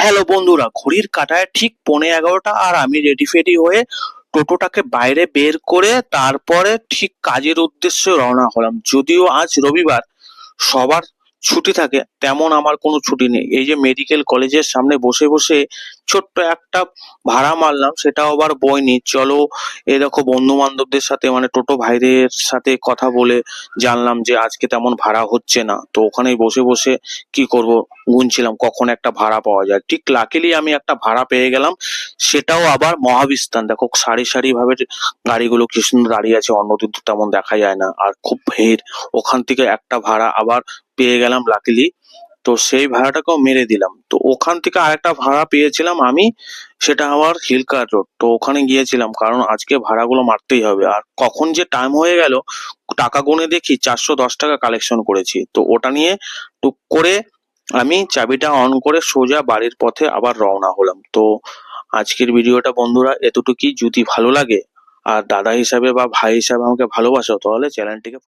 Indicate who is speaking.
Speaker 1: Hello বন্ধুরা, ঘড়ির কাঁটায় ঠিক 11:15 আর আমি রেডি ফেডি হয়ে টোটোটাকে বাইরে বের করে তারপরে ঠিক কাজের উদ্দেশ্যে রওনা হলাম। যদিও আজ রবিবার, সবার ছুটি থাকে, তেমন আমার কোনো ছুটি নেই। এই যে মেডিকেল কলেজের সামনে বসে বসে ছোট্ট একটা ভাড়া মারলাম, সেটাও আবার বইনি। চলো, এ দেখো বন্ধু বান্ধবদের সাথে মানে টোটো ভাইদের সাথে কথা বলে জানলাম যে আজকে তেমন ভাড়া হচ্ছে না। তো ওখানেই বসে বসে কি করব, গুনছিলাম কখন একটা ভাড়া পাওয়া যায়। ঠিক লাকিলি আমি একটা ভাড়া পেয়ে গেলাম, সেটাও আবার মহাবিস্তান। দেখো সারি সারি ভাবে গাড়িগুলো কি সুন্দর দাঁড়িয়ে আছে, অন্যদিন তো তেমন দেখা যায় না, আর খুব ভিড়। ওখান থেকে একটা ভাড়া আবার পেয়ে গেলাম লাকিলি, তো সেই ভাড়াটাকেও মেরে দিলাম। তো ওখান থেকে আরেকটা ভাড়া পেয়েছিলাম আমি, সেটা আমার হিলকার রোড। তো ওখানে গিয়েছিলাম কারণ আজকে ভাড়াগুলো মারতেই হবে। আর কখন যে টাইম হয়ে গেল, টাকা গুনে দেখি 410 টাকা কালেকশন করেছি। তো ওটা নিয়ে টুক করে আমি চাবিটা অন করে সোজা বাড়ির পথে আবার রওনা হলাম। তো আজকের ভিডিওটা বন্ধুরা এতটুকুই। যদি ভালো লাগে আর দাদা হিসাবে বা ভাই হিসাবে আমাকে ভালোবাসো, তাহলে চ্যানেলটিকে